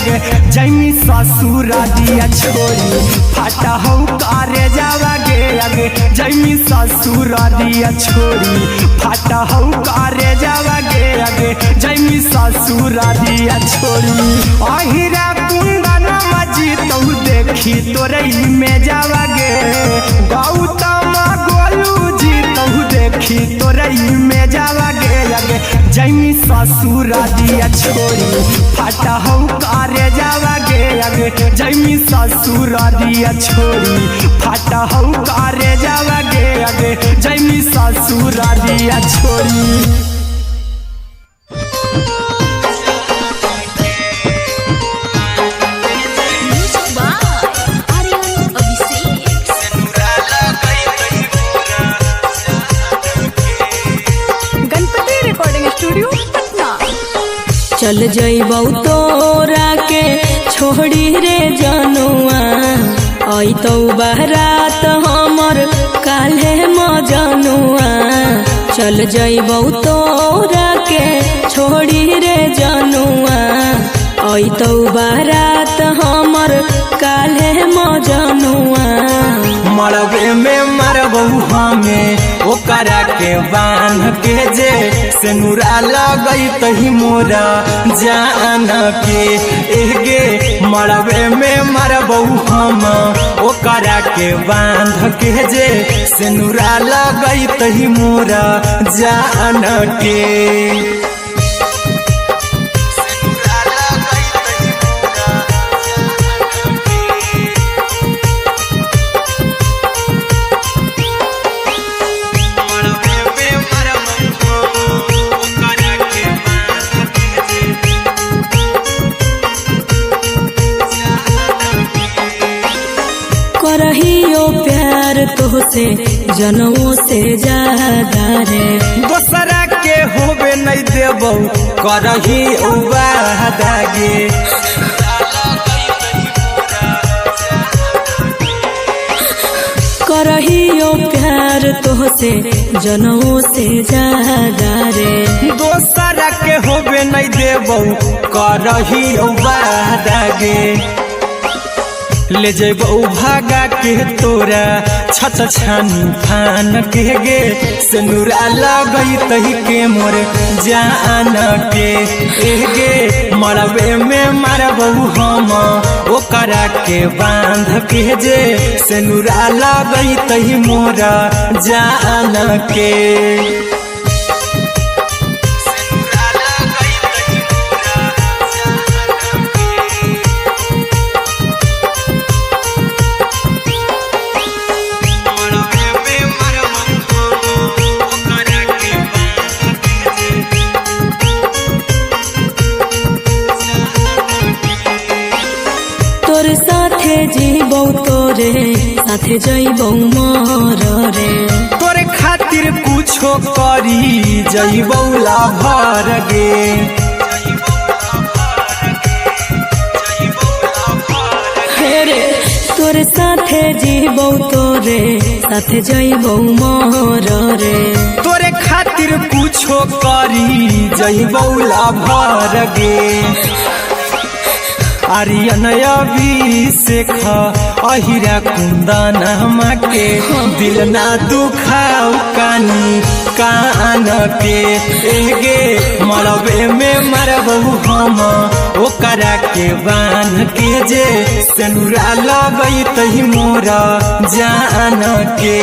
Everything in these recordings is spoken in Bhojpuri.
आगे जैमी ससुर दिया छोड़ी फाटा हो करे जावा गे आगे जैमी ससुर दिया छोड़ी फाटा हो करे जावा गे आगे जैमी ससुर दिया छोड़ी अहिरा कुंदन मजी तो देखी तोरे में जावा गे गौतम गोलू जी तो देखी तोरे में जावा गे आगे जैमी ससुर दिया छोड़ी फाटा हो करे जावा गे आगे जैमी ससुर दिया छोड़ी फाटा हो करे जावा गे आगे जैमी ससुर दिया छोड़ी। चल जइबौ तोरा के छोड़ी रे जनुआ आई तो बारात हमर काल्हे मजनुआ चल जइबौ तोरा के छोड़ी रे जनुआ आई तो बारात हमर काल्हे मजनुआ मरबे में मरबू हमें ओकरा के बांध के जे सेनुरा लगई तही मोरा जान के एगे मरबे में मरबू हम ओकरा के बांध के जे सेनुरा लगई तही मोरा जान के करहियो प्यार तोहसे जनमों से ज्यादा रे दोसरा के होबे नहीं देबौ करही वादा गे करहियो प्यार तोहसे जनमों से ज्यादा रे दोसरा के होबे नहीं देबौ करही वादा गे ले जेबौ भागा के तोरा छछ छानी फान के गे सेनुरा लगई तही के मोरे जान के एगे मरबे में मरबौ हम ओकरा के बांध के जे सेनुरा लगई तही मोरा जान के तोर साथे जीबौ तोरे साथे जइबौ मर रे तोरे खातिर कुछो करी जइबौ लाभर गे हेरे तोर साथे जीबौ तोरे साथे जइबौ मर रे तोरे खातिर कुछो करी जइबौ लाभर गे आर्यन अभिषेक अहिरा कुंदन के दिल ना दुखाऊ कानी कान के एगे मरबे में मरबू हम ओकरा के बांध के जे सेनुरा लगई तही मोरा जान के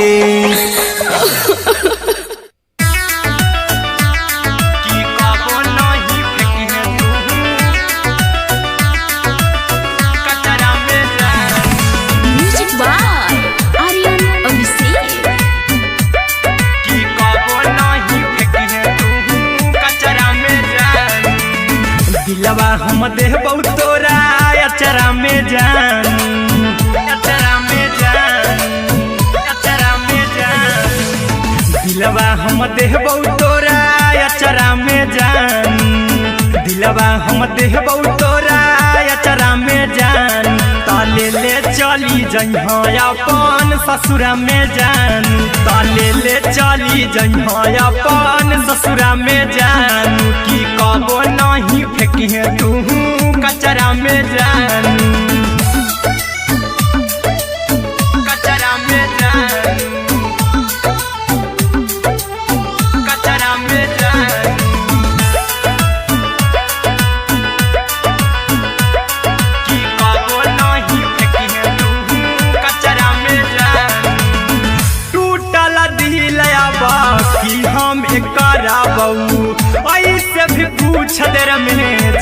दिलवा हम देबौ तोरा अचरा में जान अचरा में जान अचरा में जान दिलवा हम देबौ तोरा अचरा में जान दिलवा हम देबौ तोरा अचरा में जान ताले ले चली जइहा अपन ससुरा में जान ताले ले चली जइहा अपन ससुरा में जान की कबो नहीं फेंकी तू कचरा में जा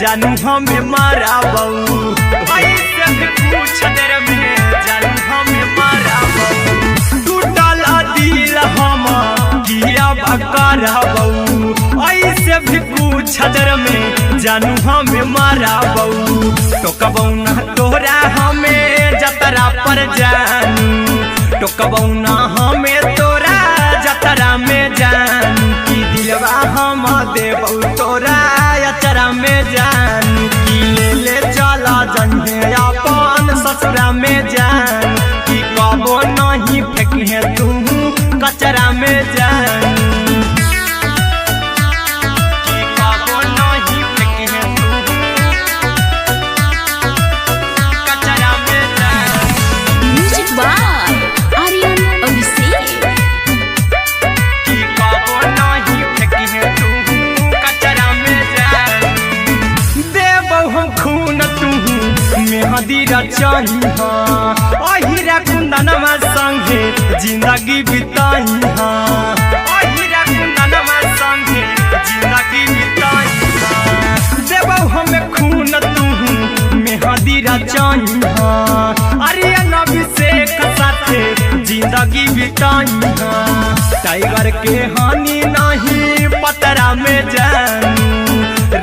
जानू हमें मारा बहू ऐसे भी पूछ देर में जानू हमें मारा बहू टूटल दिल हम किया बकारा बहू ऐसे भी पूछ देर में जानू हमें मारा बहू तो कबौ ना तोरा हमें जतरा पर जानू तो कबौ ना हमें तोरा जतरा में जानू की दिलवा हम देबौ तोरा अचरा में जानू की ले चला जन्हे अपन ससुरा में जान की कबो नहीं फेंके तू कचरा में जानू की कबो नहीं फेंके तू कचरा में जानू म्यूजिक बाय आर्यन अभिषेक की कबो नहीं फेंके तू कचरा में जानू देबौ हम खून तू मेहदी रचाई अहिरा कुंदनमा संगे जिंदगी बिताई अहिरा कुंदनमा संगे जिंदगी बिताई देबौ हमें खून तू मेहदी रचाई आर्यन अभिषेक साथे जिंदगी बिताई टाइगर के हानि नहीं पतरा में जानू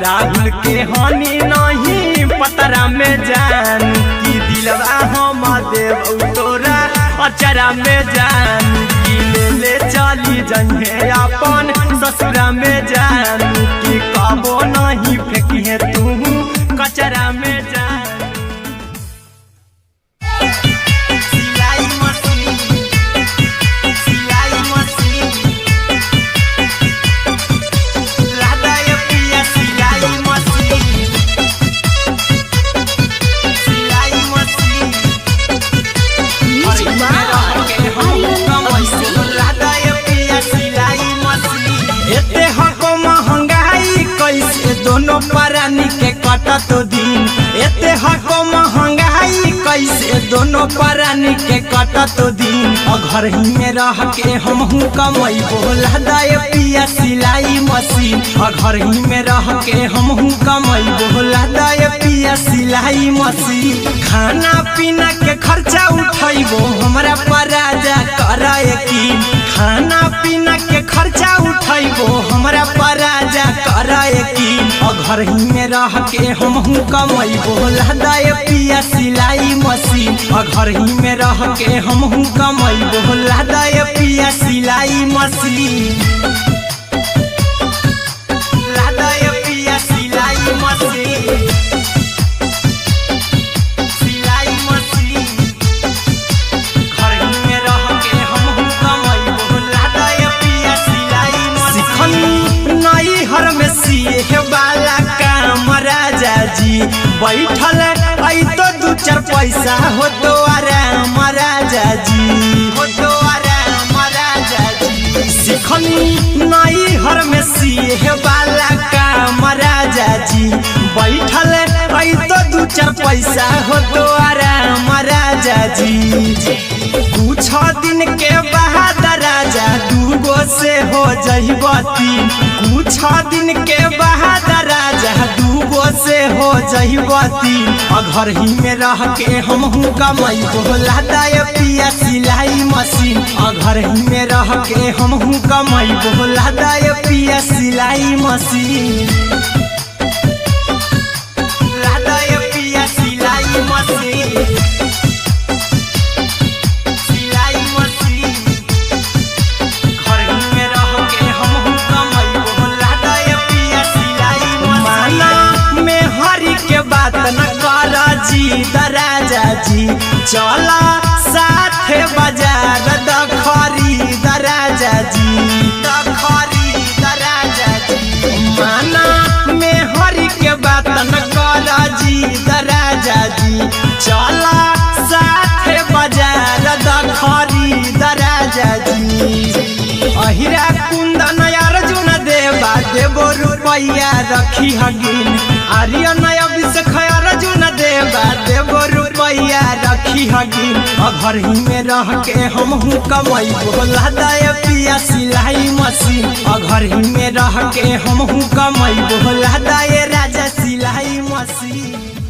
राहुल के हानि नहीं पतरा में जानू की दिलवा हम देबौ तोरा अचरा में जानू की ले चली जन्हे अपन ससुरा में जानू की कबो नहीं फेंकिए तू कचरा में जानू सिलाई मशीन सिलाई मशीन लादा ये पिया सिलाई मशीन सिलाई machine music by Aryan Abhishek लादा ये पिया सिलाई मशीन एते हको महंगाई कैसे दोनों परानी के कटत दिन एते हको महंगाई कैसे दोनों परानी के कटत दिन घर ही में रह के हमहू कमाई बोला दाए पिया सिलाई मशीन घर ही में रह के हमहू कमाई बोला दाए पिया सिलाई मशीन खाना पीना के खर्चा उठाइबो हमरा पर राजा करा यकीन खाना पीना के खर्चा उठाइबो हमरा पर राजा करा यकीन घर ही में रह के हमहू कमाई बोला दाए पिया सिलाई मशीन घर ही में रह के हमहू कमाई बोला दाए पिया सिलाई मशीन लादाए पिया सिलाई मशीन सिलाई मशीन घर ही में रह के हमहू कमाई बोला दाए पिया सिलाई मशीन नई हर में सिए वाला काम राजा जी बैठल आई तो दू चार पैसा हो तो आराम राजा जी हो तो आराम राजा जी सिखनी नई हर में सिए वाला काम राजा जी बैठल आई तो दू चार पैसा हो तो आराम राजा जी कुछ दिन के बाद राजा दूगो से हो जइबो तीन कुछ दिन के बाद राजा दूगो से हो जइबो तीन घर ही में रह के हमहू कमाई बोला दाए पिया सिलाई मशीन घर ही में रह के हमहू कमाई बोला दाए पिया सिलाई मशीन लादाए पिया सिलाई मशीन सिलाई मशीन घर ही में रह के हमहू कमाई बोला दाए पिया सिलाई मशीन माना में हरी के बात न करा जी दराजा जी चला साथे बाजार दखरी दराजा जी दखरी दराजा जी माना में हरी के बात न करा जी दराजा जी चला साथे बाजार दखरी दराजा जी अहिरा कुंदन अर्जुन देवा देबो रुपया रखी हगिन आर्यन अभिषेक अर्जुन देवा देबो रुपया रखी हगिन घर ही में रह के हमहू कमाई बोला दाए पिया सिलाई मशीन घर ही में रह के हमहू कमाई बोला दाए राजा सिलाई मसीन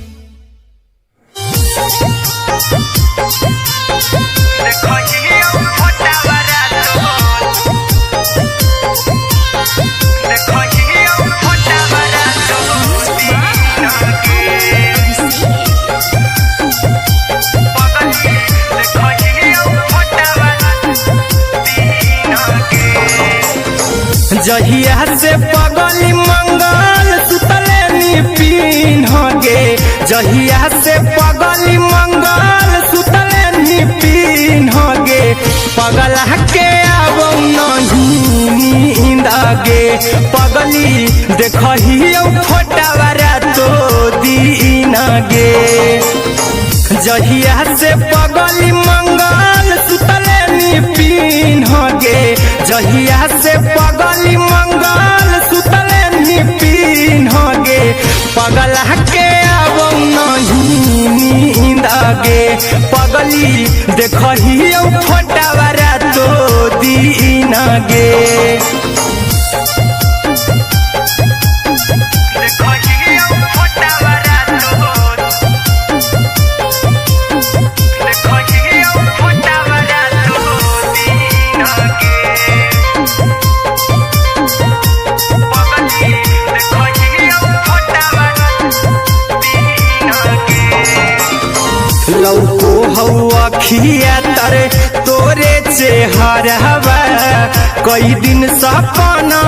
जहिया से पगली मंगल सुतले निपिन गे जहिया से पगली मंगल सुतले निपिन गे पगला के आबो नहीं नींद गे पगली देखही फोटावारा तो दीन गे जहिया से पगली मंगल सुतले निपिन गे जहिया से पगली मंगल सुतले निपिन गे पगला के आबो नहीं नींद गे पगली देखही फोटावारा तो दीन गे लौको हवा खिया तरे तोरे चेहरवा कई दिन सपना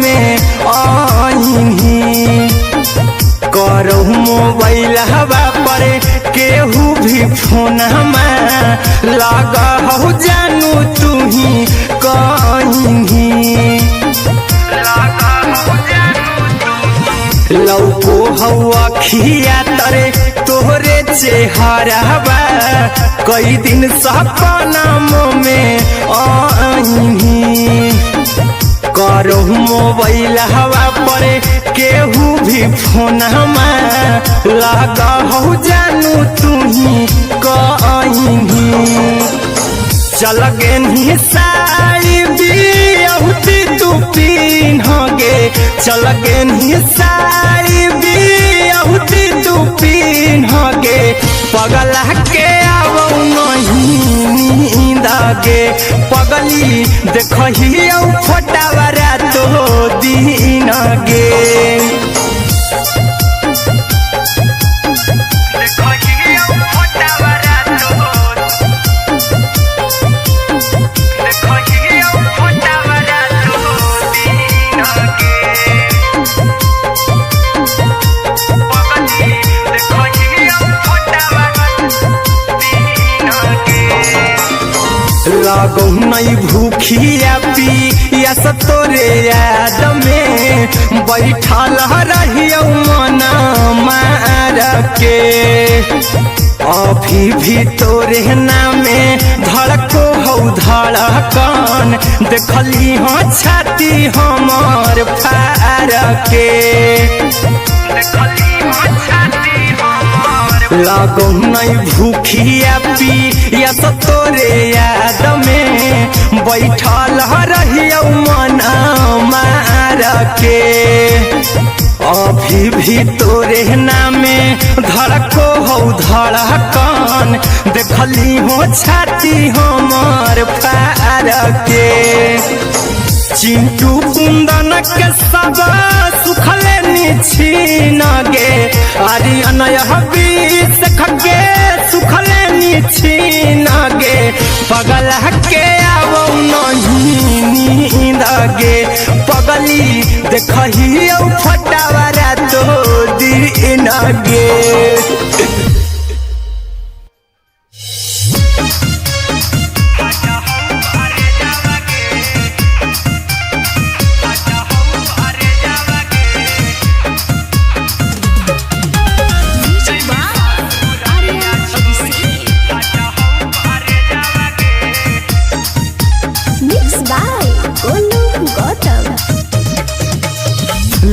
में आईनी करहु मोबाइल हवा पर केहू भी फोन लगा हो जानू तू ही कहीं लौको हवा खिया तरे तोहरे चेहरवा कई दिन सपना में आईनी करहु मोबाइल हवा पर केहू भी फोन लगा हो जानू तू ही कहीं चल गे साड़ी बिहुती तू पीन गे चल गे साड़ी बिहुती तू पीन गे पगला के आबो नहीं नींद गे पगली देखही फोटावारा तो दीन गे लागो नहीं भूखिया पिया तोरे याद में बैठल रहियो मन मार के अभी भी तोरे नामे धड़को हो धड़कन देखली हो छाती हमर फार के लागो नहीं भूखिया पिया तोरे याद में बैठल रहियो मन मार के अभी भी तोरे नामे धड़को हो धड़कन देखली हो छाती हमर फार के चिंटू कुंदन के सब सुखले निछीन गे आर्यन हबीस खगे सुखले निछीन गे पगला के आबो नहीं नींद गे पगली देखही फोटावारा तो दीन गे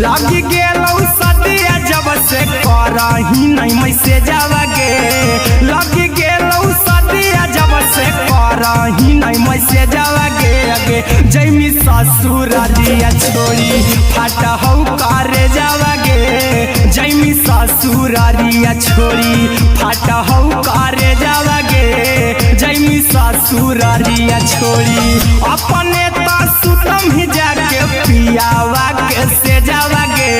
लगी गेलौ सदिया जब से करही नहीं मैसेज गे लगी गेलौ सदिया जब से कर करही नहीं मैसेजवा गे आगे जैमी ससुरारिया छोड़ी फाटा हौ करे जावा गे जैमी ससुरारिया छोड़ी फाटा हौ करे जावा गे जैमी ससुरारिया छोड़ी अपने तो सुतम ही जाके पियावा के से जावा गे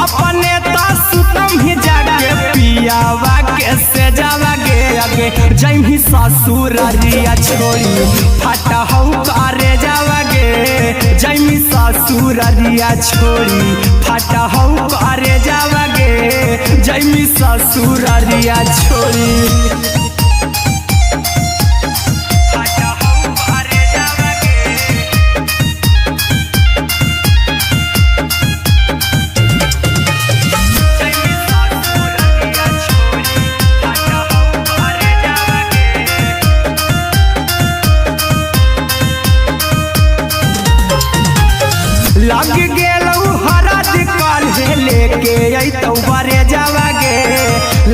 अपने तो सुतम ही जाके पियावा के से जावा गे आगे जैमी ससुरारिया छोड़ी फाटा हौ करे जावा गे जैमी ससुरारिया छोड़ी फाटा हौ करे जावा गे जैमी ससुरारिया छोड़ी लग गेलौ हरद काल्हे लेके अइतौ बरे जावा गे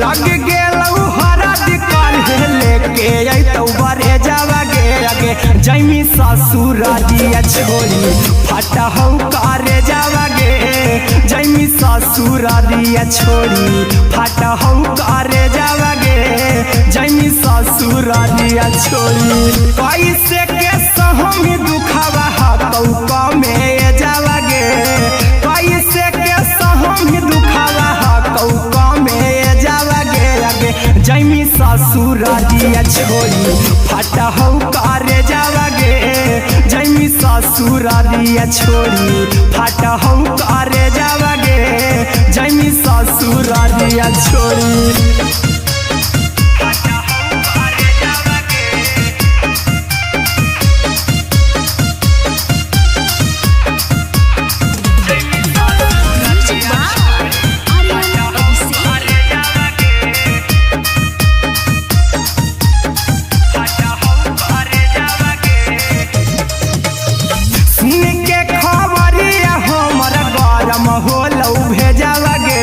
लग गेलौ हरद काल्हे लेके अइतौ बरे जावा गे आगे जैमी ससुरारिया छोड़ी फाटा हौ करे जावा गे जैमी ससुरारिया छोड़ी फाटा हौ करे जावा गे जैमी ससुरारिया छोड़ी कैसे के सहम दुखावा हाथौ कमे जावा गे कैसे के सहम दुखावा हाथौ कमे जावा गे आगे जैमी ससुरारिया छोड़ी फाटा हौ करे जावा गे जैमी ससुरारिया छोड़ी फाटा हौ करे जावा गे जैमी ससुरारिया छोड़ी होलौ भेजावा गे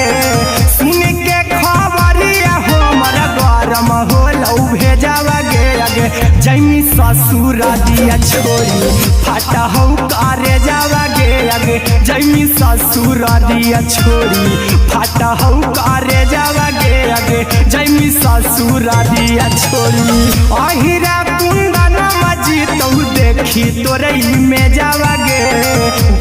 सुन के खबरिया हमर गरम होलौ भेजावा गे आगे जैमी ससुरारिया छोड़ी फाटा हौ करे जावा गे आगे जैमी ससुरारिया छोड़ी फाटा हौ करे जावा गे आगे जैमी ससुरारिया छोड़ी अहिरा कुंदन मजी तौ देखी तोरई में जावा गे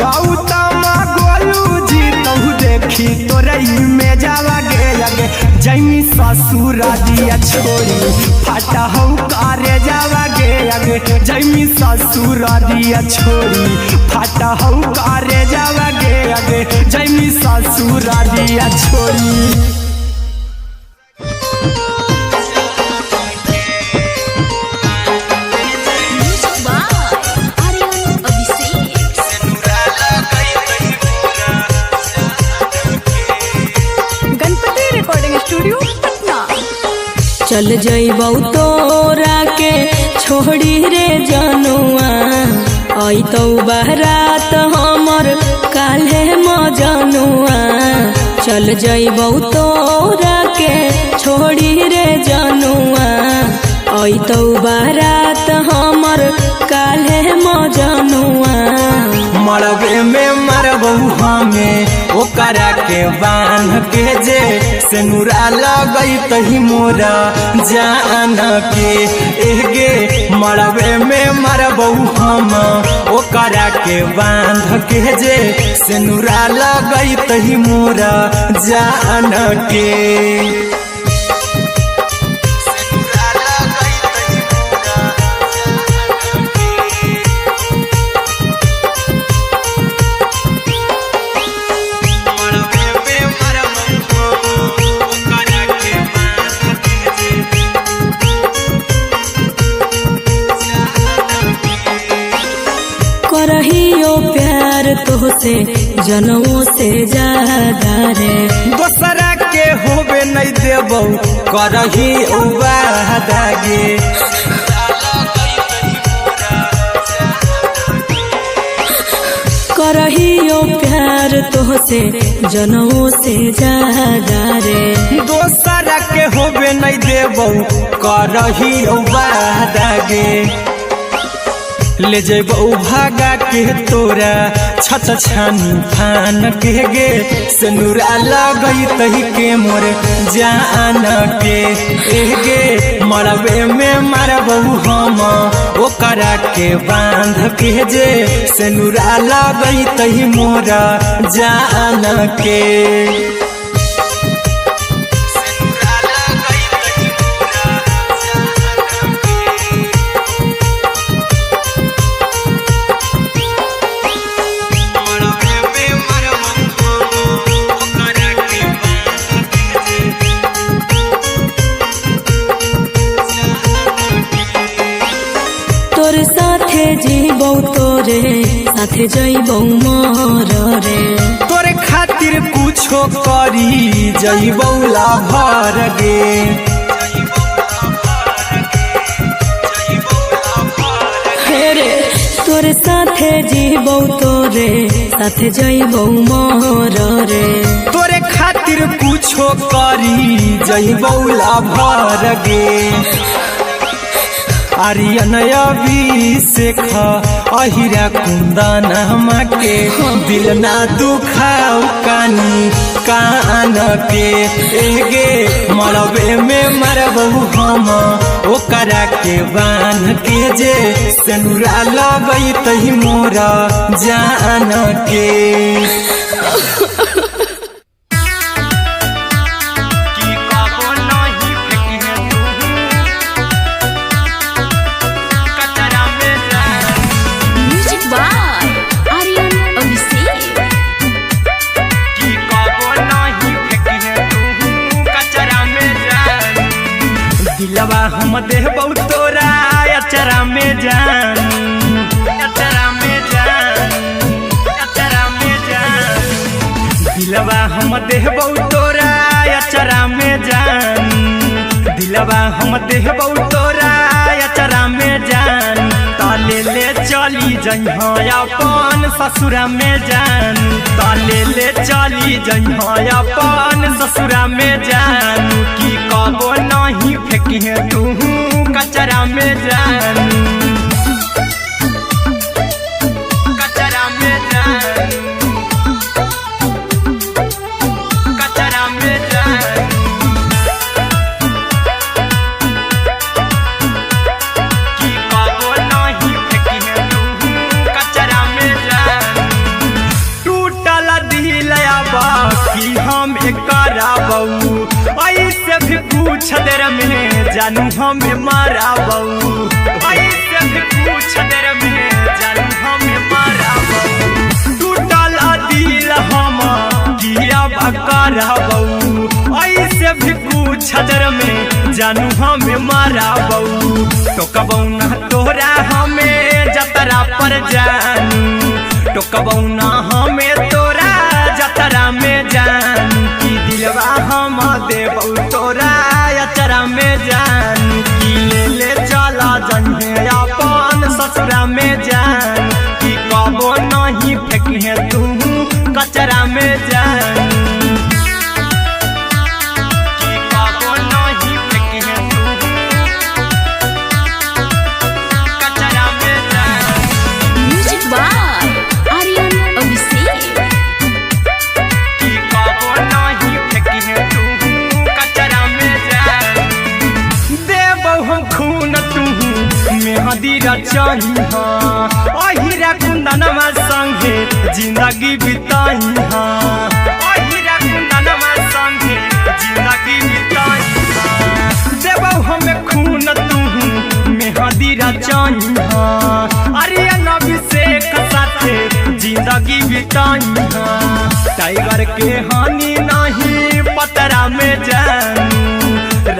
गौतम गोलू देखी तोरई में जावा गे आगे जैमी ससुरारिया छोड़ी फाटा हौ करे जावा गे आगे जैमी ससुरारिया छोड़ी फाटा हौ करे जावा गे आगे जैमी ससुरारिया छोड़ी चल जइबौ तोरा के छोड़ी रे जनुआ अइतौ बारात हमर काल्हे मजनुआ चल जइबौ तोरा के छोड़ी रे जनुआ अइतौ बारात हमर काल्हे मजनुआ मरबे में मरबौ हमें ओकरा के बांध के जे सेनुरा लगैतहि मोरा जान के एगे मरबे में मरबौ हम ओकरा के बांध के जे सेनुरा लगैतहि मोरा जान के करहियो प्यार तोहसे जनमों से ज्यादा रे दोसरा के होबे नहीं देबौ करही वादा गे करहियो प्यार तोहसे जनमों से ज्यादा रे दोसरा के होबे नहीं देबौ करही बादागे ले जेबौ भागा के तोरा छत छानी फान के गे सिनुरा लगई तही के मोर जान के एगे मरबे में मारबौ हम ओकरा के बांध के जे सिनुरा लगई तही मोर जान के तोर साथे जीबौ तोरे साथे जइबौ मोर रे तोरे खातिर कुछो करी जइबौ लाभर गे हेरे तोर साथे जीबौ तोरे साथे जइबौ मोर रे तोरे खातिर कुछो करी जइबौ लाभर गे आर्यन अभिषेक अहिरा कुंदन के दिल ना दुखाओ कानी कान के एगे मरबे में मरबौ हम ओकरा के बान के जे सिनुरा लगई तही मोरा जान के दिलवा हम देबौ तोरा अचरा में जान अचरा में जान अचरा में जान दिलवा हम देबौ तोरा अचरा में जान दिलवा हम देबौ तोरा अचरा में जान ताले ले चली जइहा अपन ससुरा में जान ताले ले चली जइहा अपन ससुरा में जान की कबो नहीं फेंकी तू कचरा में जान कचरा में जान कचरा में जान की कबो नहीं फेंकी तू कचरा में जान टूटल दिल बाकी हम कराबौ ऐसे भी पूछ देर में जानू हमें माराबौ ऐसे भी पूछ देर में जानू हमें माराबौ टूटल दिल हम किया कराबौ ऐसे भी पूछ देर में जानू हमें माराबौ टोकबौ ना तोरा हमें जतरा पर जानू टोकबौ ना हमें तोरा जतरा में जानू की दिलवा हम देबौ तोरा अचरा में जान की ले चला जन्हे अपन ससुरा में जान की कबो नहीं फेंकी तू कचरा में जान की कबो नहीं फेंकी तू कचरा में जान म्यूजिक बाय आर्यन अभिषेक की कबो नहीं फेंकी तू कचरा में जान देबौ हम खून तू मेहदी रचही अहिरा कुंदनमा संगे जिंदगी बिताई अहिरा कुंदनमा संगे जिंदगी बिताई देबौ हमें खून तू मेहदी रचही आर्यन अभिषेक साथे जिंदगी बिताई टाइगर के हानि नहीं पतरा में जानू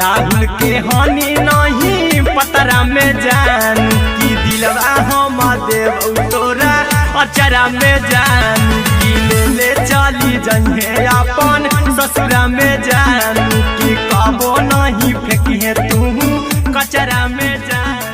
राहुल के हानि नहीं पतरा में जानू की दिलवा हम देबौ तोरा अचरा में जानू की ले चली जइहे अपन ससुरा में जानू की कबो नहीं फेंकी तू कचरा में जानू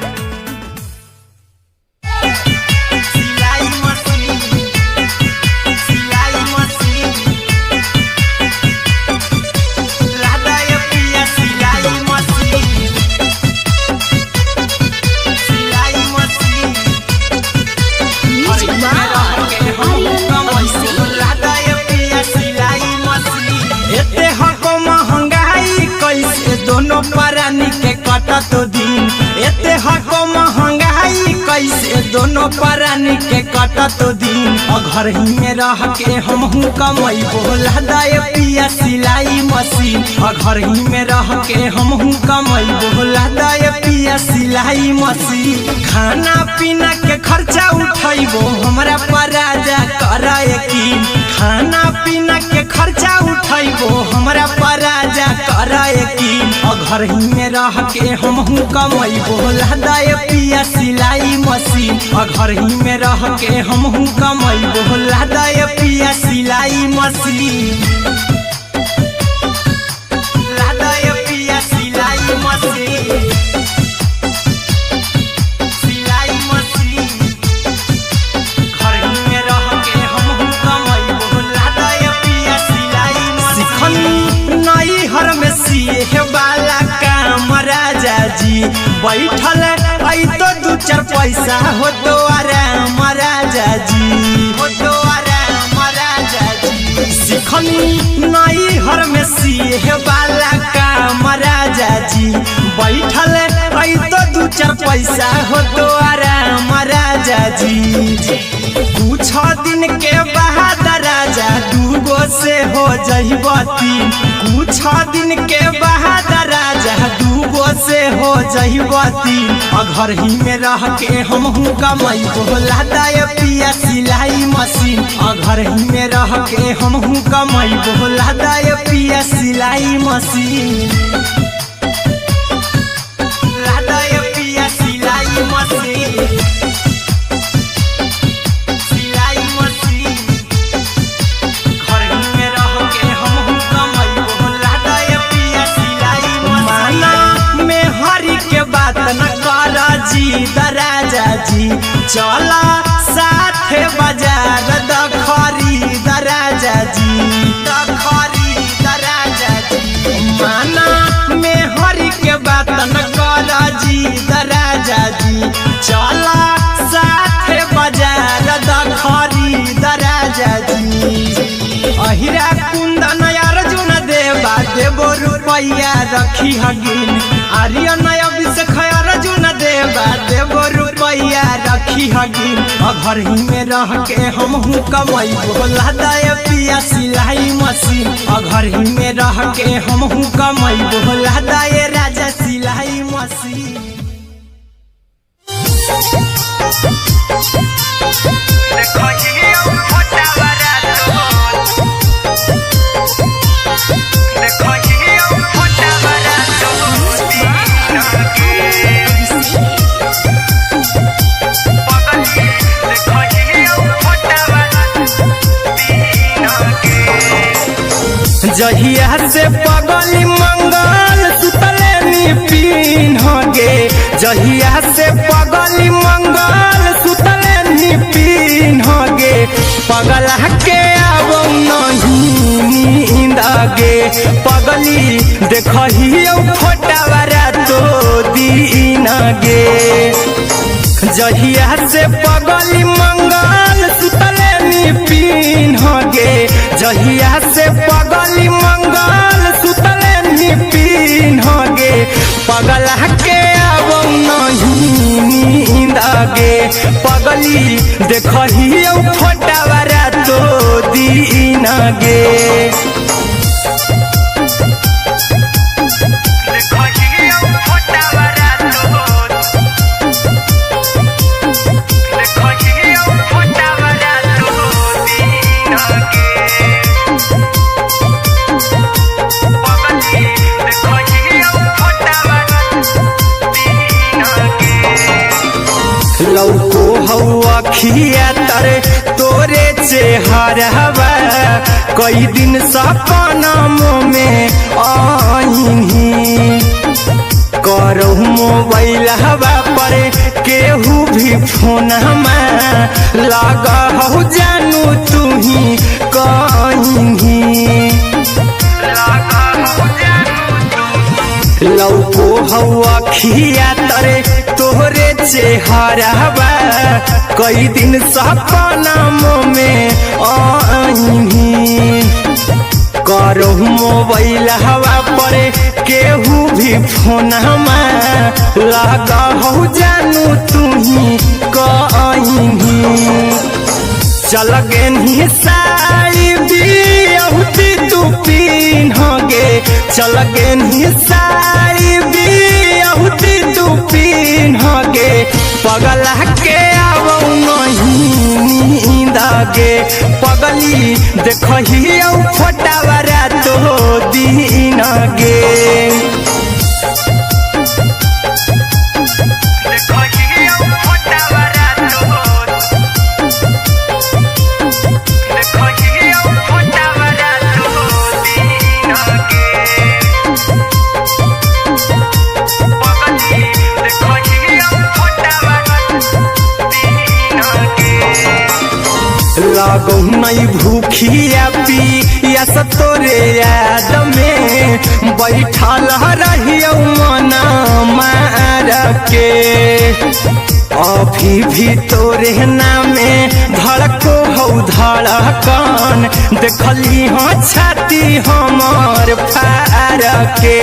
दोनों परानी के कटत दिन एते हको महंगाई कैसे दोनों परानी के कटत दिन घर ही में रह के हमहू कमाई बोला दाए पिया सिलाई मशीन घर ही में रह के हमहू कमाई बोला दाए पिया सिलाई मशीन खाना पीना के खर्चा उठाइबो हमरा पराजा करा यकीन खाना पीना के खर्चा उठाइबो हमरा पराजा करा यकीन घर ही में रह के हमहू कमाई बोला दाए पिया सिलाई मशीन घर ही में रह के हमहू कमाई बोला दाए पिया सिलाई मशीन लादाए पिया सिलाई मशीन सिलाई मशीन घर ही में रह के हमहू कमाई बोला दाए पिया सिलाई मशीन नई हर में सिए वाला काम राजा जी बैठल आई तो दू चार पैसा हो तो आराम राजा जी हो तो आराम राजा जी सिखनी नई हर में सिए वाला काम राजा जी बैठल आई तो दू चार पैसा हो तो आराम राजा जी कुछ दिन के बाद राजा दूगो से हो जइबो तीन कुछ दिन के बाद राजा दूगो से हो जइबो तीन घर ही में रह के हमहू कमाई बोला दाए पिया सिलाई मशीन घर ही में रह के हमहू कमाई बोला दाए पिया सिलाई मशीन लादाए पिया सिलाई मशीन सिलाई मशीन घर ही में रह के हमहू कमाई बोला दाए पिया सिलाई मशीन में हरी के बात न करा जी दराजा जी चला साथे बाजार दखरी दराजा जी दखरी दराजा जी माना में हरी के बात न करा जी दराजा जी चला साथे बाजार दखरी दराजा जी अहिरा कुंदन अर्जुन देवा देबो रुपया रखी हगिन आर्यन अभिषेक अर्जुन देवा देबो रुपया रखी हगिन घर ही में रह के हमहू कमाई बोला दाए पिया सिलाई मशीन घर ही में रह के हमहू कमाई बोला दाए राजा सिलाई मशीन जहिया से पगली मंगल सुतले निपिन गे जहिया से पगली मंगल सुतले निपिन गे पगला के अब नहीं नींद गे पगली देखही फोटावारा तो दीन गे जहिया से पगली मंगल सुतले निपिन गे जहिया से पगली मंगल सुतले निपिन गे पगला के अब नहीं नींद गे पगली देखही फोटावारा तो दीन गे लौको हवा खिया तरे तोरे चेहरवा कई दिन सपना में आईनी करो मोबाइल हवा पर केहू भी फोन में लगा हो जानू तू ही कहीं लौको हवा खिया तरे तोहरे चेहरवा कई दिन सपना में आईनी करो मोबाइल हवा पर केहू भी फोनमा लगा हो जानू तुही कहीं चल गेनी साड़ी बियहुती तू पिन्हगे चल गेनी साड़ी बियहुती तू पिन्हगे पगला के आवौ नहीं नींदगे पगली देखही फोटावरा तो दिन गे लागो नहीं भूखिया पिया तोरे याद में बैठल रहियो मना मार के अभी भी तोरे नामे धड़को हो धड़कन देखली हो छाती हमर फार के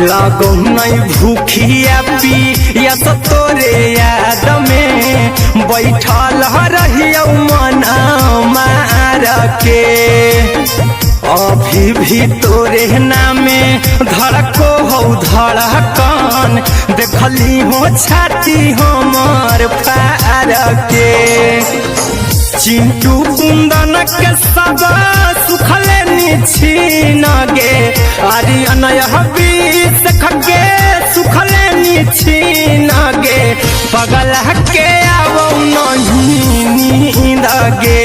लागो नहीं भूखिया पिया तोरे याद में बैठल रहियो मना मार के अभी भी तोरे नामे धड़को हो धड़कन देखली हो छाती हमर फार के चिंटू कुंदन के सब सुखले छीन गे आर्यन हबीस खगे सुखले छीन गे पगला के आवौ नहीं नींद गे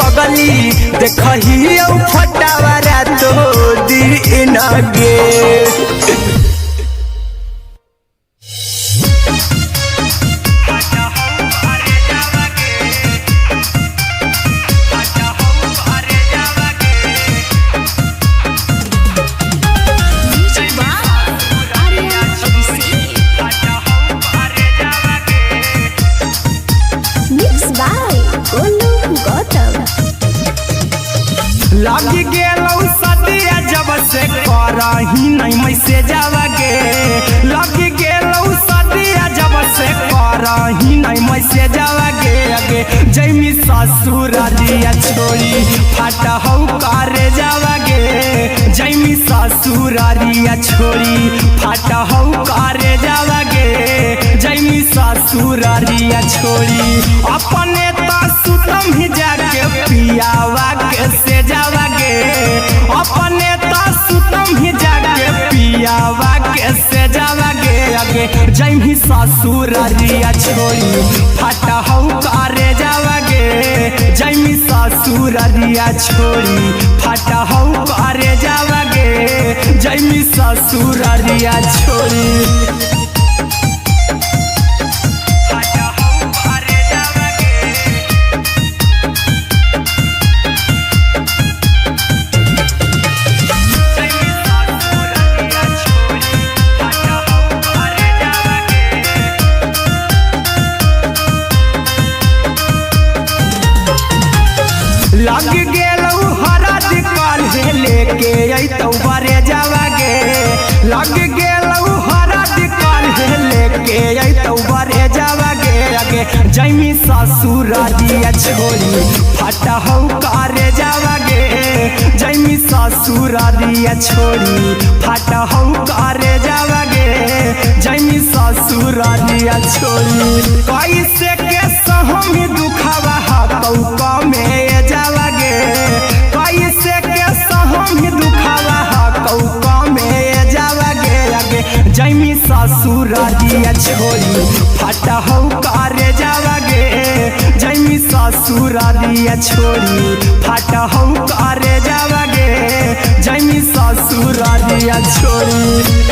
पगली देखही फटावरा तो दिन गे लागी गेलौ सदिया जब से करही नहीं मैसेजवा गे लागी गेलौ सदिया जब से करही नहीं मैसेजवा गे अगे जैमी ससुरारिया छोड़ी फाटा हौ करे जावा गे जैमी ससुरारिया छोड़ी फाटा हौ करे जावा गे जैमी ससुरारिया छोड़ी अपने तो सुतम ही जाके पियावा के से जावा गे अपने तो सुतम ही जाके पियावा के से जावा गे अगे जैमी ससुरारिया छोड़ी फाटा हौ करे जावा गे जैमी ससुरारिया छोड़ी फाटा हौ करे जावा गे जैमी ससुरारिया छोड़ी लग गेलौ हरद काल्हे लेके अइतौ बरे जावा गे लग गेलौ हरद काल्हे लेके अइतौ बरे जावा गे अगे जैमी ससुरारिया छोड़ी फाटा हौ करे जावा गे जैमी ससुरारिया छोड़ी फाटा हौ करे जावा गे जैमी ससुरारिया छोड़ी कैसे के सहमी दुखावा हाथौ कमे जावा गे कैसे के सहमी दुखावा हाथौ कमे जावा गे अगे जैमी ससुरारिया छोड़ी फाटा हौ करे जावा गे जैमी ससुरारिया छोड़ी फाटा हौ करे जावा गे जैमी ससुरारिया छोड़ी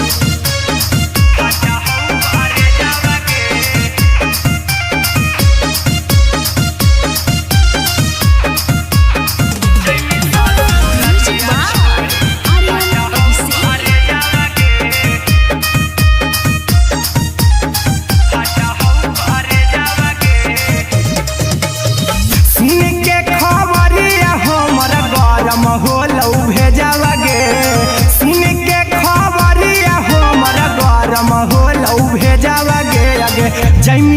होलौ भेजावा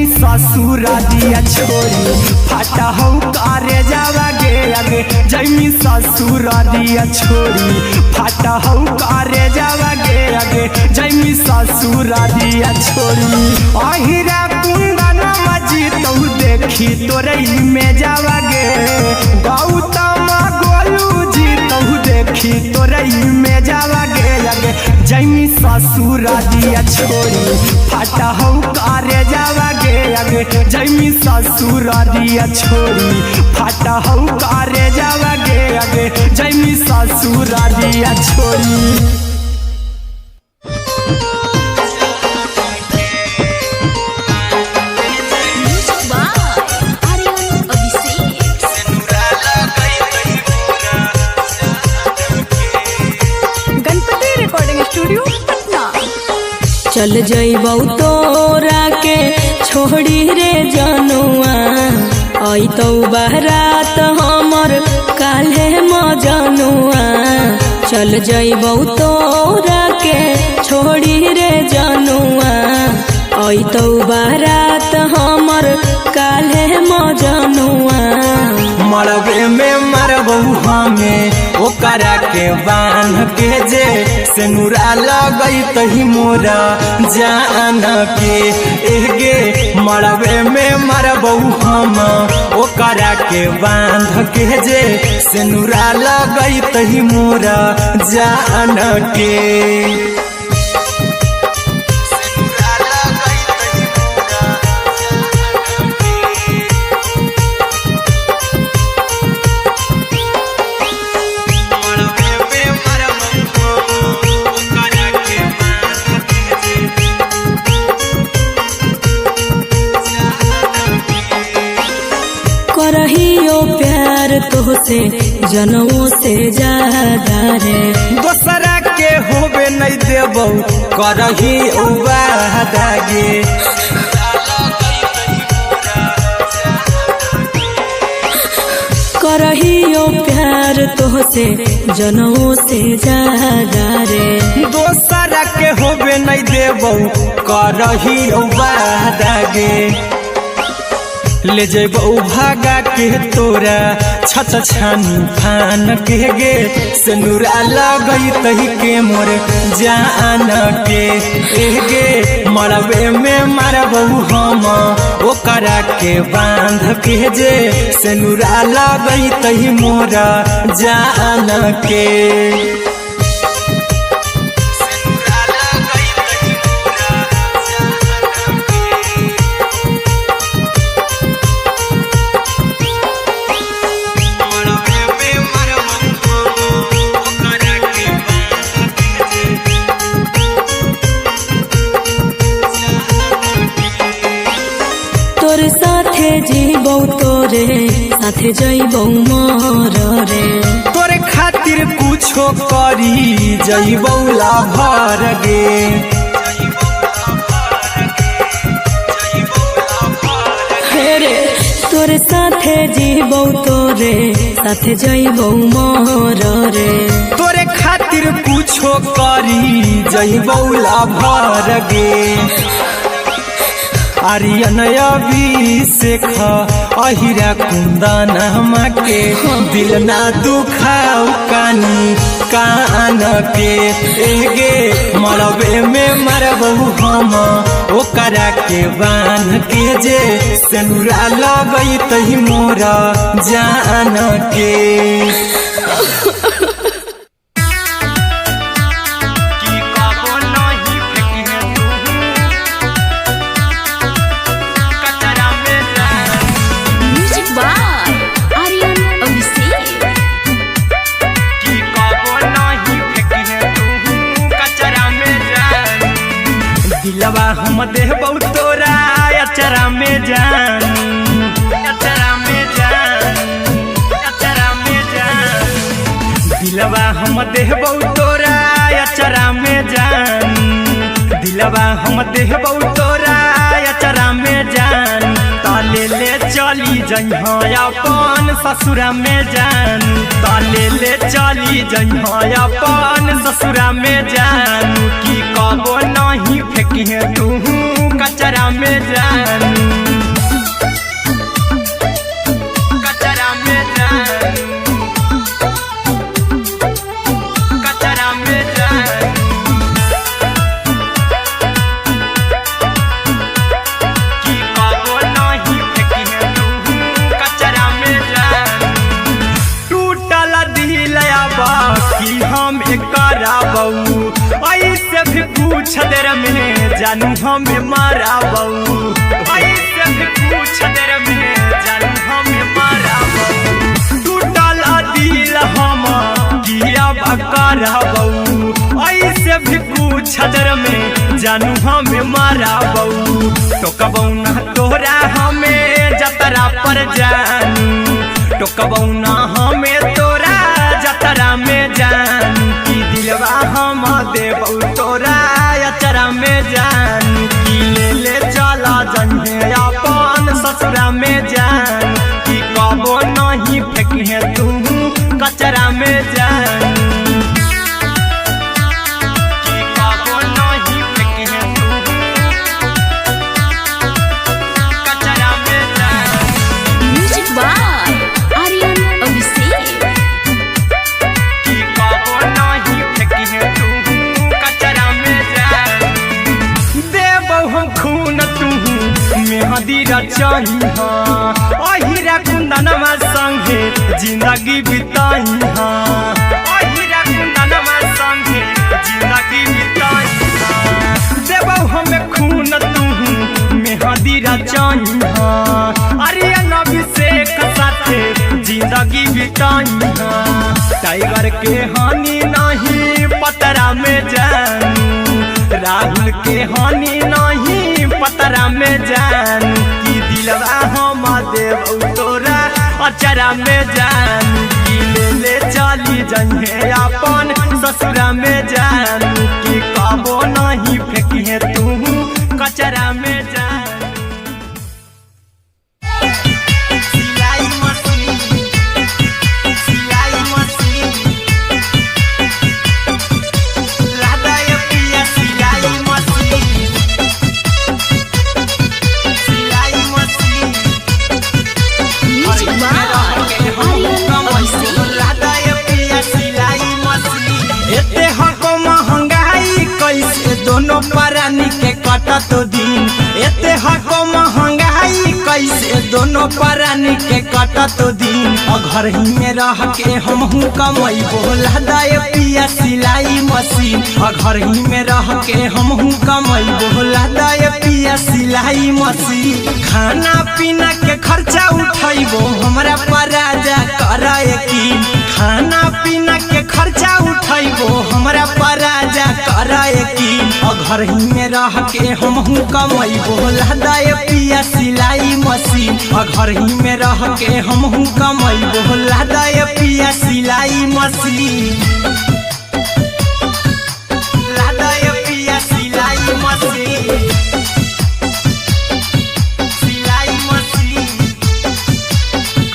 जैमी ससुर दिया छोड़ी फाटा हूँ कारे जावा गे आगे जैमी ससुर दिया छोड़ी फाटा हूँ कारे जावा गे आगे जैमी ससुर दिया छोड़ी अहिरा कुंदन मजी तो देखी तोरई में जावा गे गौतम गोलू जी तो देखी तोरई में जावा गे आगे जैमी ससुर दिया छोड़ी फाटा हूँ कारे जावा गे आगे जैमी ससुर दिया छोड़ी फाटा हूँ कारे जावा गे आगे जैमी ससुर दिया छोड़ी। चल जइबौ तोरा के छोड़ी रे जनुआ आई तो बारात हमर काल्हे मजनुआ चल जइबौ तोरा के छोड़ी रे जनुआ आई तो बारात हमर काल्हे मजनुआ मरबे में मरबू हमें ओकरा के बांध के जे सेनुरा लगई तही मोरा जान के एगे मरबे में मरबू हम ओकरा के बांध के जे सेनुरा लगई तही मोरा जान के करहियो प्यार तोहसे जनमों से ज्यादा रे दोसरा के होबे नहीं देबौ करही वादा गे करहियो प्यार तोहसे जनमों से ज्यादा रे दोसरा के होबे नहीं देबौ करही वादा गे ले जेबौ भागा के तोरा छछ छानी फान के गे सेनुरा लगई तही के मोर जान के एगे मरबे में मरबौ हम ओकरा के बांध के जे सेनुरा लगई तही मोरा जान के तोरे साथे जीबौ तोरे साथे जइबौ मोर रे तोरे खातिर कुछो करी जइबौ लाभर गे रे तोरे साथे जीबौ तोरे साथे जइबौ मोर रे तोरे खातिर कुछो करी जइबौ लाभर गे आर्यन अभिषेक अहिरा कुंदन के दिल ना दुखाऊ कानी कान के एगे मरबे में मरबू हम ओकरा के बांध के जे सेनुरा लगई तही मोरा जान के दिलवा हम देबौ तोरा अचरा में जान अचरा में जान अचरा में जान दिलवा हम देबौ तोरा अचरा में जान दिलवा हम देबौ तोरा अचरा में जान ताले ले चली जइहा अपन ससुरा में जानू ताले ले चली जइहा अपन ससुरा में जानू की कबो नहीं फेंकिहे तू कचरा में जानू कचरा में जानू कचरा में जानू की कबो नहीं फेंकिहे तू कचरा में जानू टूटल दिल बाकी हम कराबू ऐसे भी पूछ देर में जानू हमें माराबू ऐसे भी पूछ देर में जानू हमें माराबू टूटल दिल हम किया कराबू ऐसे भी पूछ देर में जानू हमें माराबू तो कबू ना तोरा हमें जतरा पर जानू तो कबू ना हमें तोरा जतरा में जानू की दिलवा हम देबू तोरा अचरा में जानू की ले चला जन्हे अपन ससुरा में जानू की कबो नहीं फेंकिहे तू कचरा में जानू की कबो नहीं फेंकिहे तू कचरा में जानू म्यूजिक बाय आर्यन अभिषेक की कबो नहीं फेंकिहे तू कचरा में जानू देबो हम खून तू मेहंदी रचही अहिरा कुंदनमा संगे जिंदगी बिताई अहिरा कुंदनमा संगे जिंदगी बिताई देबो हमें खून तू मेहंदी रचही आर्यन अभिषेक साथे जिंदगी बिताई टाइगर के हानि नहीं पतरा में जानू राहुल के हानि नहीं पतरा में जानू की दिलवा हम देबू तोरा अचरा में जानू की ले चली जइहे अपन ससुरा में जानू की कबो नहीं फेंकिहे तू कचरा में जानू सिलाई मशीन लादा ये पिया सिलाई machine music by Aryan Abhishek लादा ये पिया सिलाई मशीन एते हको महंगाई कैसे दोनों परानी के कटत दिन एते हको महंगाई कैसे दोनों परानी के कटत दिन घर ही में रह के हमहू कमैबो लादा ये पिया सिलाई मशीन घर ही में रह के हमहू कमैबो लादा ये पिया सिलाई मशीन खाना पीना के खर्चा उठैबो हमरा पर राजा करा यकीन खाना पीना के खर्चा उठैबो हमरा पर राजा करा यकीन घर ही में रह के हमहू कमैबो लादा ये पिया सिलाई मशीन घर ही में रह के हमहू कमैबो लादा ये पिया सिलाई मशीन लादा ये पिया सिलाई मशीन सिलाई मशीन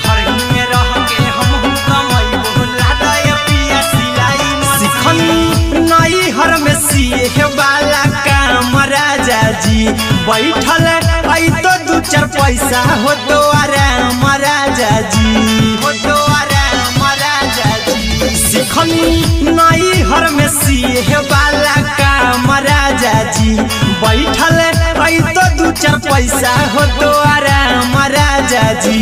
घर ही में रह के हमहू कमैबो लादा ये पिया सिलाई मशीन नई हर में सीहे वाला काम राजा जी बैठल आई तो दू चार पैसा हो तो आराम राजा जी हो तो आराम राजा जी सिखनी नई हर में सीहे वाला काम राजा जी बैठल आई तो दू चार पैसा हो तो आराम राजा जी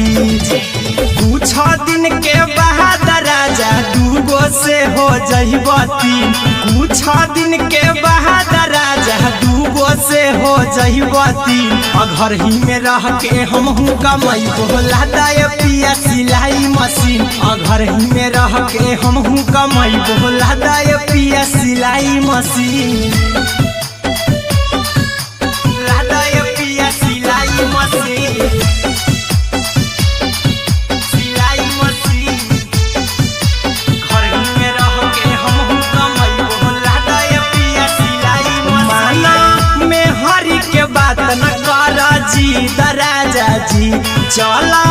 कुछ दिन के बाद राजा दूगो से हो जइबो तीन कुछ दिन के बाद राजा दूगो से हो जइबो तीन घर ही में रह के हमहू कमैबो लादा ये पिया सिलाई मशीन घर ही में रह के हमहू कमैबो लादा ये पिया सिलाई मशीन लादा ये पिया सिलाई मशीन सिलाई मशीन घर ही में रह के हमहू कमैबो लादा ये पिया सिलाई मशीन माना में हरी के बात न कर जी दराजा जी चला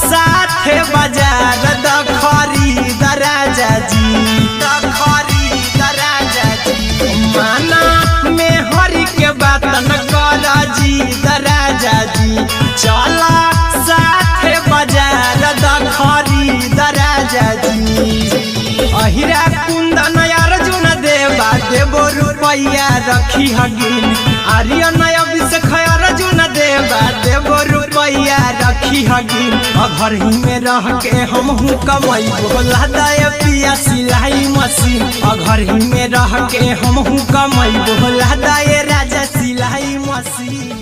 साथे बाजार द खरीद राजा जी द खरीद राजा जी माना में हरि के बात न कर जी द राजा जी चला साथे बाजार द खरीद राजा जी अहिरा कुंदन अर्जुन देवा देवो रुपैया रखी हगिन आर्यन अभिषेक अर्जुन देवा देवो रुपैया रखी हगिन घर ही में रह के हमहू कमाई बोला दाय पिया सिलाई मशीन घर ही में रह के हमहू कमाई बोला दाय राजा सिलाई मशीन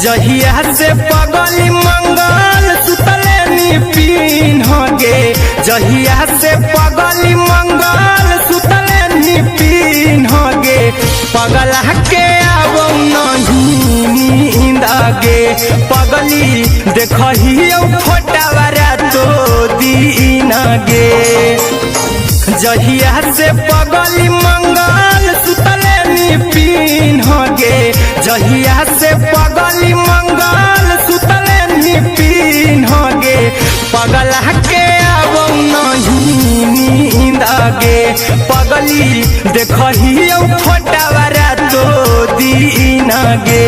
जहिया से पगली मंगल सुतले पीन गे जहिया से पगली मंगल सुतले पीन गे पगला के अब नहीं नींद गे पगली देखही फोटावारा तो दीन गे जहिया से पगली मंगल सुतले पीन गे जहिया से पगली मंगल सुतले पीन गे पगला के अब नहीं नींद गे पगली देखही फोटावारा तो दीन गे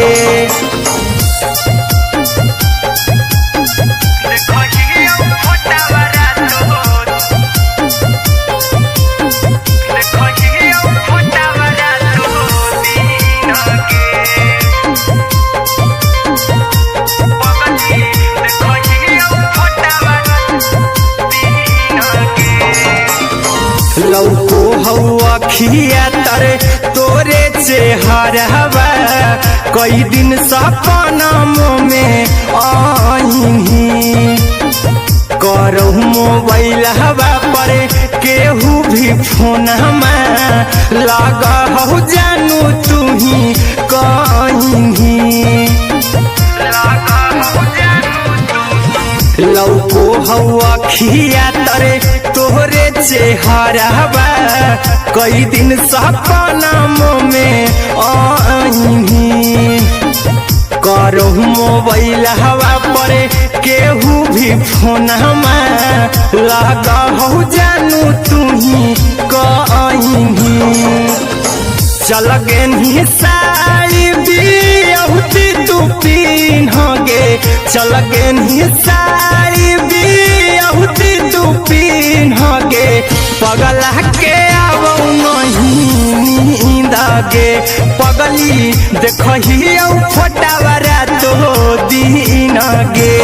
लौको हवा खिया तरे तोरे चेहरवा कई दिन सपना में आईनी करहु मोबाइल हवा पर केहू भी फोन में लगा हो जानू तू ही कहीं लौको हवा खिया तरे तोहरे चेहरवा कई दिन सपना में आईनी करहु मोबाइल हवा पर केहू भी फोन में लगा हो जानू तू ही कहीं चल गे साड़ी बिहुती तू पीन गे चल गे साड़ी बिहुती तू पीन गे पगला के अब नहीं नींद गे पगली देखही फोटावारा तो दीन गे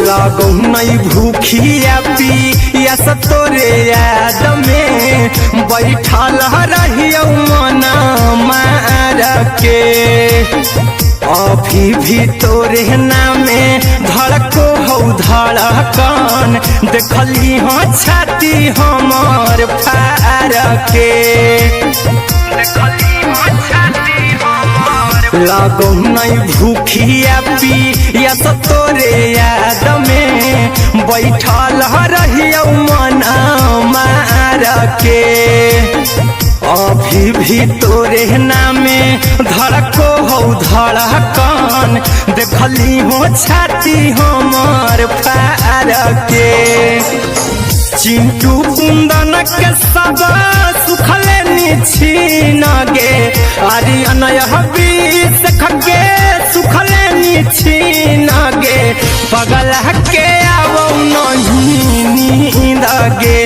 लागो नहीं भूखिया पी या तोरे याद में बैठल रहियो मना मार के अभी भी तोरे नामे धड़को हो धड़कन देखली हाँ छाती हमार फार के लागो नहीं भूखिया पी या तोरे याद में बैठल रहियो मना मार के अभी भी तोरे नामे धड़को हो धड़कन देखली हो छाती हमार फार के चिंटू कुंदन के सब सुखले छीन गे आर्यन अभिषेक के सुखले छीन गे पगला के अब नहीं नींद गे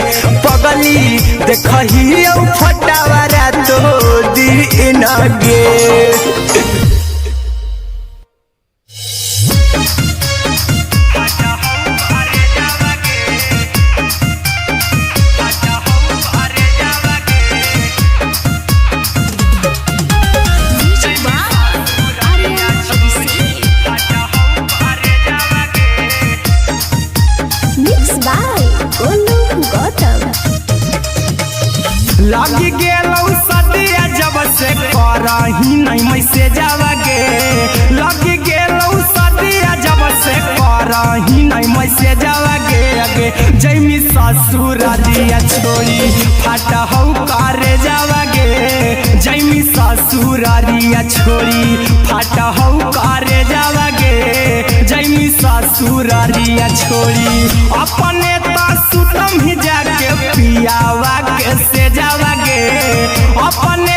पगली देखही फोटावारा तो दीन गे लग गेलौ सदिया जब से करही नहीं मैसेजवा गे लग गेलौ सदिया जब से करही नहीं मैसेजवा गे अगे जैमी ससुरारिया छोड़ी फाटा हौ करे जावा गे जैमी ससुरारिया छोड़ी फाटा हौ करे जावा गे जैमी ससुरारिया छोड़ी अपने सुतम ही जाके पियावा के से जावा गे अपने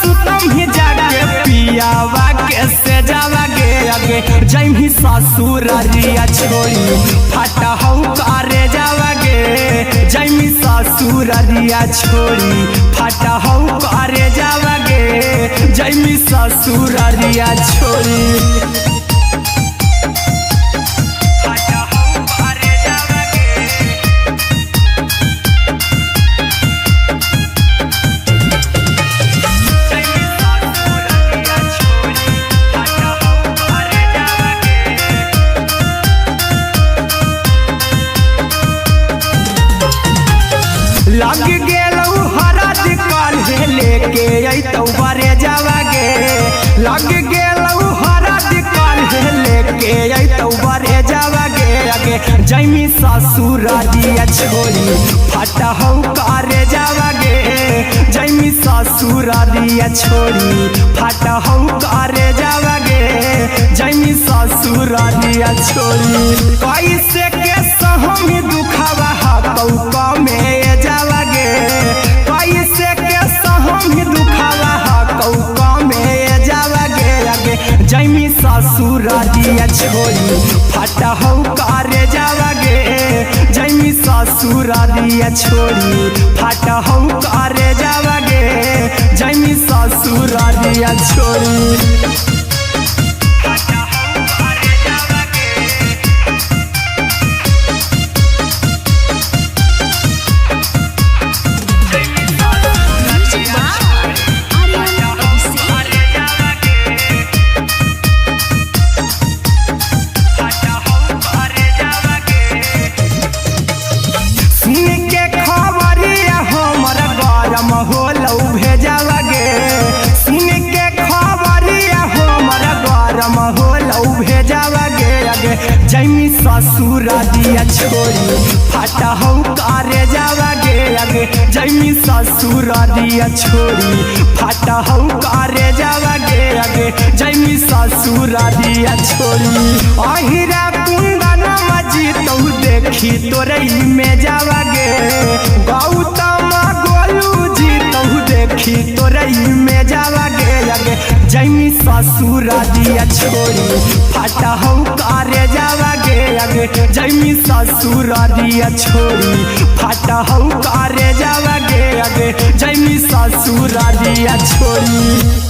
सुतम ही जाके पियावा के से जावा गे अगे जैमी ससुरारिया छोड़ी फाटा हौ करे जावा गे जैमी ससुरारिया छोड़ी फाटा हौ करे जावा गे जैमी ससुरारिया छोड़ी लग गेलौ हरद काल्हे लेके अइतौ बरे जावा गे लग गेलौ हरद काल्हे लेके अइतौ बरे जावा गे अगे जैमी ससुरारिया छोड़ी फाटा हौ करे जावा गे जैमी ससुरारिया छोड़ी फाटा हौ करे जावा गे जैमी ससुरारिया छोड़ी कैसे के सहम दुखावा हाथौ कमे जावा गे कैसे के सहम दुखावा हाथौ कमे जावा गे अगे जैमी ससुरारिया छोड़ी फाटा हौ करे जावा गे जैमी ससुरारिया छोड़ी फाटा हौ करे जावा गे जैमी ससुरारिया छोड़ी होलौ भेजावा गे सुन के खबरिया हमर गरम होलौ भेजावा गे अगे जैमी ससुरारिया छोड़ी फाटा हौ करे जावा गे अगे जैमी ससुरारिया छोड़ी फाटा हौ करे जावा गे अगे जैमी ससुरारिया छोड़ी अहिरा कुंदन मजी तौ देखी तोरई में जावा गे गौतम गोलू देखी तोरई में जावा गे अगे जैमी ससुरारिया छोड़ी फाटा हौ करे जावा गे अगे जैमी ससुरारिया छोड़ी फाटा हौ करे जावा गे अगे जैमी ससुरारिया छोड़ी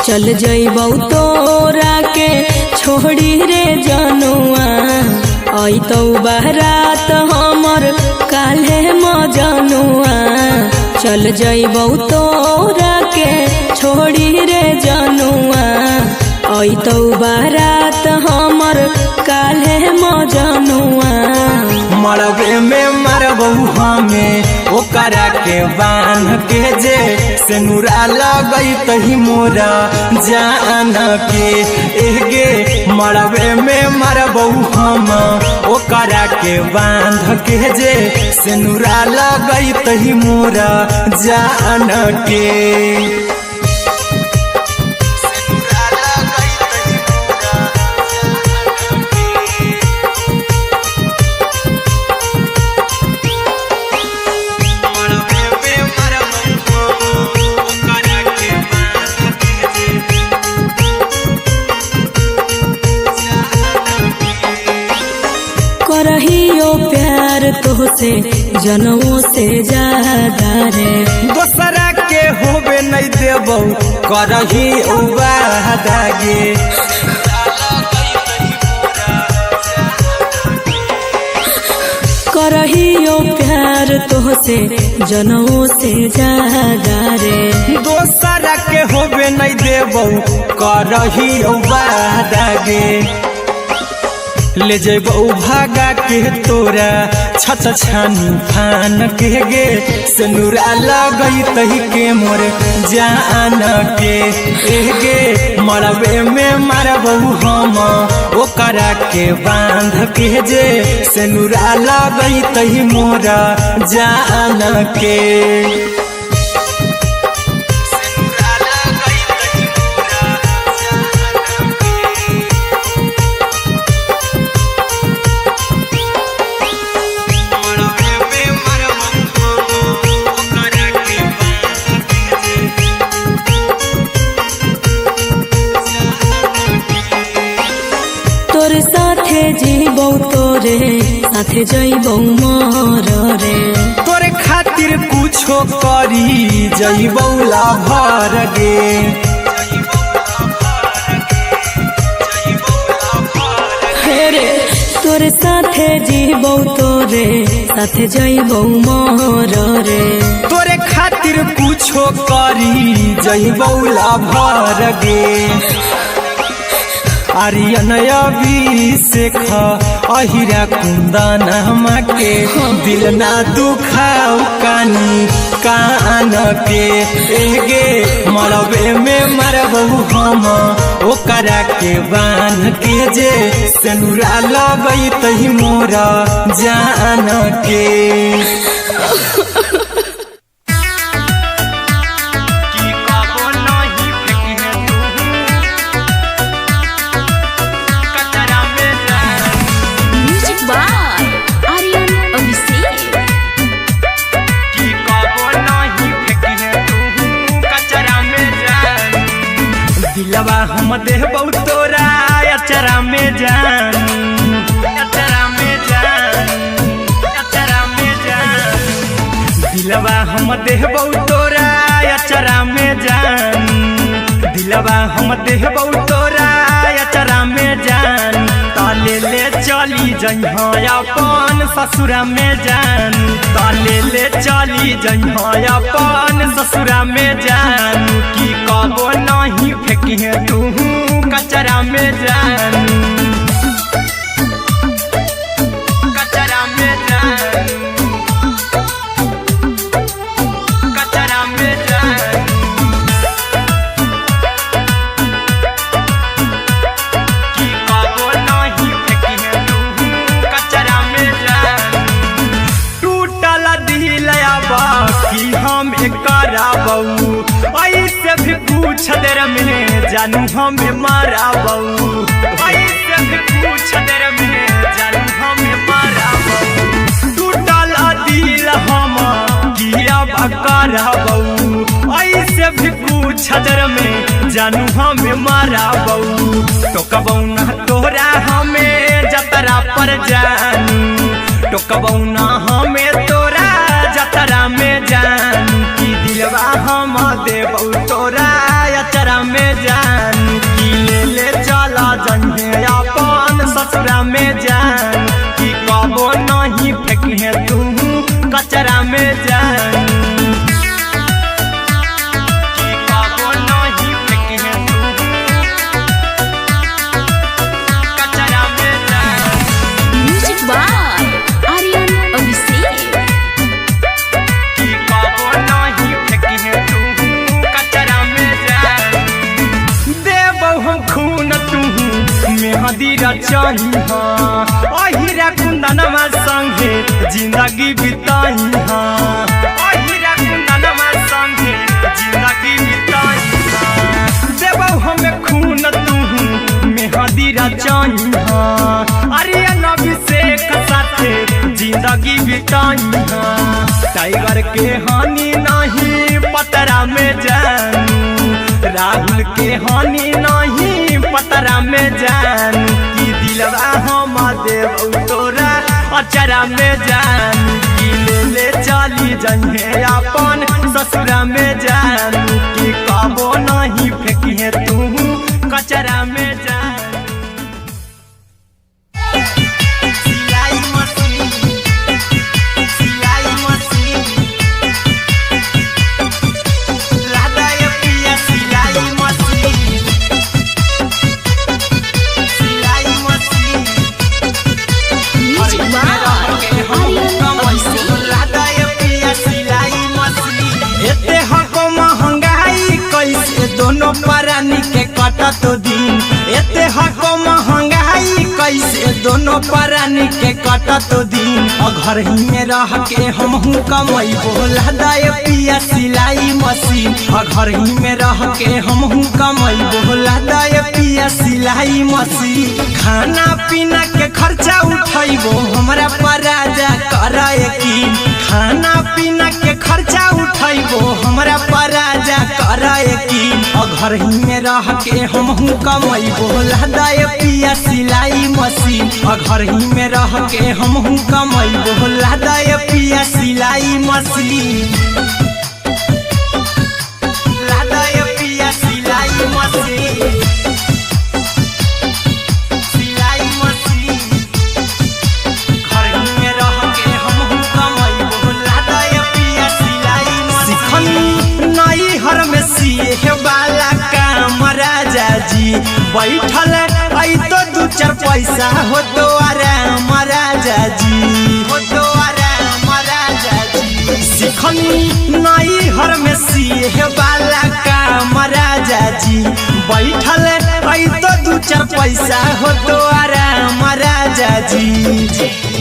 चल जइबौ तोरा के छोड़ी रे जनुआ अइतौ बारात हमर काल्हे मजनुआ चल जइबौ तोरा के छोड़ी रे जनुआ अइतौ बारात हमर काल्हे मजनुआ मरबे में मरबौ हमें ओकरा के बांध के जे सेनुरा लगैतहि मोरा जान के एगे मरबे में मरबौ हम ओकरा के बांध के जे सेनुरा लगैतहि मोरा जान के करहियो प्यार तोहसे जनमों से ज्यादा रे दोसरा के होबे नहीं देबौ करही वादा गे करहियो प्यार तोहसे जनमों से ज्यादा रे। दोसरा के होबे नहीं देबौ करहियो वादा गे। ले जेबौ भागा के तोरा छछ छानी फान के गे। सिनुरा लगई तही के मोर जान के गे। मरबे में मारबौ हम ओकरा के बांध के जे। सिनुरा लगई तही मोर जान के। तोरे साथे जीबौ तोरे साथे जइबौ मर रे। तोरे खातिर कुछो करी जइबौ लाभर गे। रे तोरे साथे जीबौ तोरे साथे जइबौ मर रे। तोरे खातिर कुछो करी जइबौ लाभर गे। आर्यन अभिषेक अहिरा कुंदन के दिल ना दुखाओ कानी कान के गे। मरबे में मरबौ हम ओकरा के बान के जे। सिनुरा लगई तही मोरा जान के। दिलवा हम देबौ तोरा अचरा में जान। अचरा में जान। अचरा में जान। दिलवा हम देबौ तोरा अचरा में जान। दिलवा हम देबौ तोरा अचरा में जान। ताले ले चली जइहा अपन ससुरा में जान। ताले ले चली जइहा अपन ससुरा में जान। की कबो नहीं फेंकिहे तू कचरा में जान। कचरा में जान। कचरा में जान। की कबो नहीं फेंकिहे तू कचरा में जान। टूटल दिल बाकी हम कराबौ ऐसे भी पूछ देर में जानू हमें माराबौ। ऐसे भी पूछ देर में जानू हमें माराबौ। टूटल दिल हम किया कराबौ। ऐसे भी पूछ देर में जानू हमें माराबौ। टोकबौ ना तोरा हमें जतरा पर जानू। टोकबौ ना हमें तोरा जतरा में जानू। की दिलवा हम देबौ तोरा अचरा में जान। की ले ले चला जइहे अपन ससुरा में जान। की कबो नहीं फेंकिहे तू कचरा में जान। की कबो नहीं फेंकिहे तू कचरा में जान। Music by Aryan Abhishek. की कबो नहीं फेंकिहे तू कचरा में जान। देबौ हम खून तू मेहदी रचइहा। अहिरा कुंदनमा संगे जिंदगी बिताइहा। अहिरा कुंदनमा संगे जिंदगी बिताइहा। देबौ हमें खून तू मेहदी रचइहा। आर्यन अभिषेक साथे जिंदगी बिताइहा। टाइगर के हानि नहीं पतरा में जानू। राहुल के हानि नहीं पतरा में जानू। की दिलवा हम देबौ तोरा अचरा में जानू। की ले ले चली जइहे अपन ससुरा में जानू। की कबो नहीं फेंकिहे तू कचरा में जानू। सिलाई मशीन के कटत दिन घर ही में रह के हमहू कमाई बोला दाए पिया सिलाई मशीन घर ही में रह के हमहू कमाई बोला दाए पिया सिलाई मशीन खाना पीना के खर्चा उठाइबो हमरा पर राजा कर यकीन खाना पीना के खर्चा उठाइबो हमरा पर राजा कर यकीन घर ही में रह के हमहू कमाई बोला दाए पिया सिलाई मशीन घर ही में रह के हमहू कमाई बोला दाए पिया सिलाई मशीन लादाए पिया सिलाई मशीन सिलाई मशीन घर ही में रह के हमहू कमाई बोला दाए पिया सिलाई मशीन नई हर में सीहे वाला काम राजा जी बैठल आई तो दू चार पैसा हो तो आराम राजा जी हो तो आराम राजा जी सिखनी नई हर में सीहे वाला काम राजा जी बैठल आई तो दू चार पैसा हो तो आराम राजा जी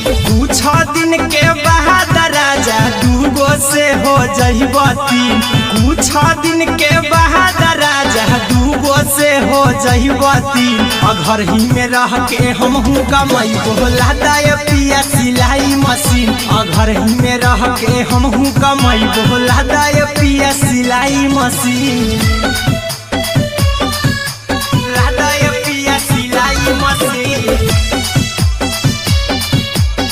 कुछ दिन के बाद राजा दूगो से हो जइब तीन कुछ दिन के बाद राजा दूगो से हो जइब तीन घर ही में रह के हमहू कमाई बोला दाए पिया सिलाई मशीन घर ही में रह के हमहू कमाई बोला दाए पिया सिलाई मशीन लादाए पिया सिलाई मशीन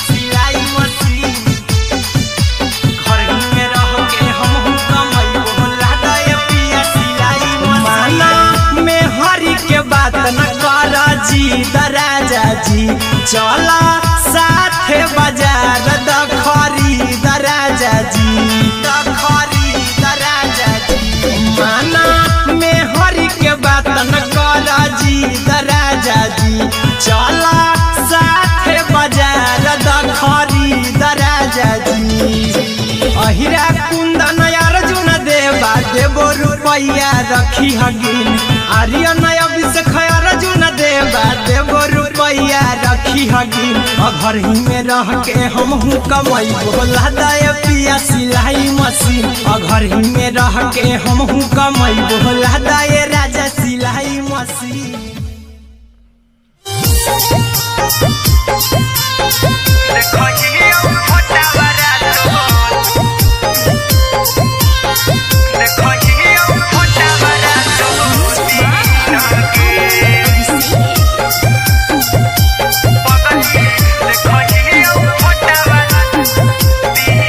सिलाई मशीन घर ही में रह के हमहू कमाई बोला दाए पिया सिलाई मशीन में हरी के बात न कर जी दराजा जी चला साथे बाजार दखरी दराजा जी दखरी दराजा जी माना में हरी के बात न कर जी दराजा जी चला साथे बाजार दखरी दराजा जी अहिरा कुंदन अर्जुन देवा देवो रुपया रखी हगिन आर्यन अभिषेक अर्जुन देवा देवो रुपया रखी हगिन घर ही में रह के हमहू कमाई बोला दाए पिया सिलाई मशीन घर ही में रह के हमहू कमाई बोला दाए राजा सिलाई मशीन देखो